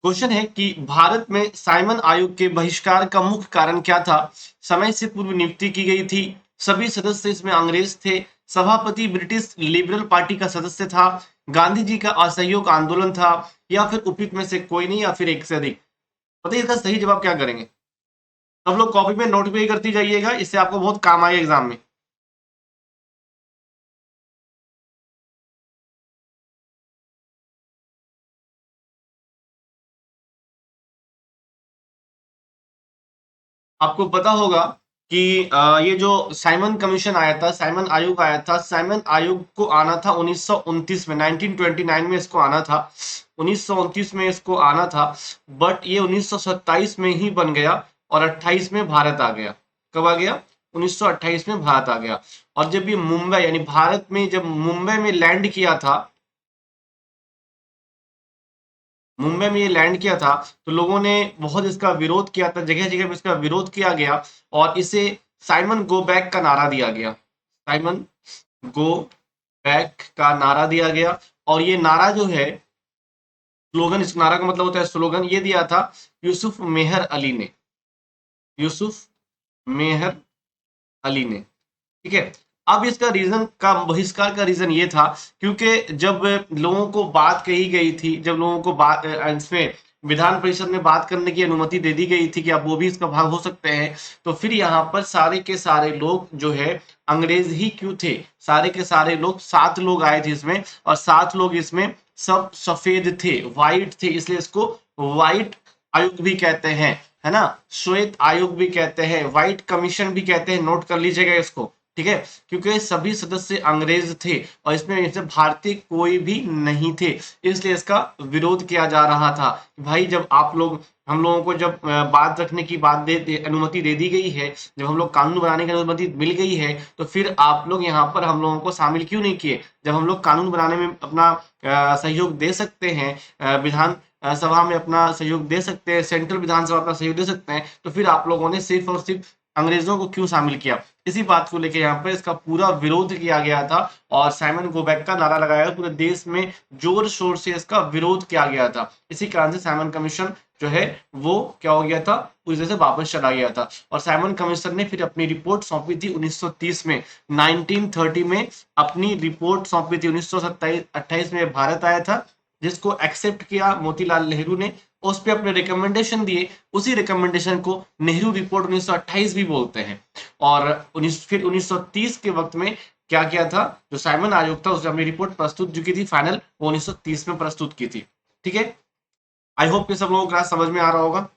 Question है कि भारत में साइमन आयोग के बहिष्कार का मुख्य कारण क्या था? समय से पूर्व नियुक्ति की गई थी, सभी सदस्य इसमें अंग्रेज थे, सभापति ब्रिटिश लिबरल पार्टी का सदस्य था, गांधी जी का असहयोग आंदोलन था, या फिर उपयुक्त में से कोई नहीं, या फिर एक से अधिक। बताइए इसका सही जवाब क्या करेंगे? सब लोग कॉपी में नोट भी करती जाइएगा, इससे आपको बहुत काम आएगा एग्जाम में। आपको पता होगा कि ये जो साइमन कमीशन आया था, साइमन आयोग आया था, साइमन आयोग को आना था 1929 में, 1929 में इसको आना था, 1929 में इसको आना था। बट ये 1927 में ही बन गया और 28 में भारत आ गया। कब आ गया? 1928 में भारत आ गया। और जब ये मुंबई यानी भारत में जब मुंबई में लैंड किया था, मुंबई में ये लैंड किया था, तो लोगों ने बहुत इसका विरोध किया था, जगह जगह पे इसका विरोध किया गया और इसे साइमन गो बैक का नारा दिया गया। साइमन गो बैक का नारा दिया गया। और ये नारा जो है, स्लोगन, इस नारा का मतलब होता है स्लोगन, ये दिया था यूसुफ मेहर अली ने। यूसुफ मेहर अली ने। ठीक है। अब इसका रीजन का बहिष्कार का रीजन ये था क्योंकि जब लोगों को बात कही गई थी, जब लोगों को बात इसमें विधान परिषद में बात करने की अनुमति दे दी गई थी कि अब वो भी इसका भाग हो सकते हैं, तो फिर यहाँ पर सारे के सारे लोग जो है अंग्रेज ही क्यों थे, सारे के सारे लोग 7 लोग आए थे इसमें, और 7 लोग इसमें सब सफेद थे, व्हाइट थे, इसलिए इसको व्हाइट आयोग भी कहते हैं, है ना, श्वेत आयोग भी कहते हैं, व्हाइट कमीशन भी कहते हैं, नोट कर लीजिएगा इसको। ठीक है। क्योंकि सभी सदस्य अंग्रेज थे और इसमें इससे भारतीय कोई भी नहीं थे, इसलिए इसका विरोध किया जा रहा था। भाई जब आप लोग, हम लोगों को जब बात रखने की बात अनुमति दे दी गई है, जब हम लोग कानून बनाने की अनुमति मिल गई है, तो फिर आप लोग यहाँ पर हम लोगों को शामिल क्यों नहीं किए? जब हम लोग कानून बनाने में अपना सहयोग दे सकते हैं, विधान सभा में अपना सहयोग दे सकते हैं, सेंट्रल विधानसभा अपना सहयोग दे सकते हैं, तो फिर आप लोगों ने सिर्फ और सिर्फ अंग्रेजों को क्यों शामिल किया? इसी बात को लेकर यहाँ पे इसका पूरा विरोध किया गया था और साइमन गो बैक का नारा लगाया गया, पूरे देश में जोर शोर से इसका विरोध किया गया था। इसी कारण से साइमन कमीशन जो है वो क्या हो गया था, उस वजह से वापस चला गया था। और साइमन कमीशन ने फिर अपनी रिपोर्ट सौंपी थी 1930 में, 1930 में अपनी रिपोर्ट सौंपी थी। 1928 में भारत आया था, जिसको एक्सेप्ट किया मोतीलाल नेहरू ने, उस पे अपने रिकमेंडेशन दिए, उसी रिकमेंडेशन को नेहरू रिपोर्ट 1928 भी बोलते हैं। और फिर 1930 के वक्त में क्या किया था, जो साइमन आयोग था उसने अपनी रिपोर्ट प्रस्तुत जो की थी फाइनल, वो 1930 में प्रस्तुत की थी। ठीक है। आई होप कि सब लोगों को क्लास समझ में आ रहा होगा।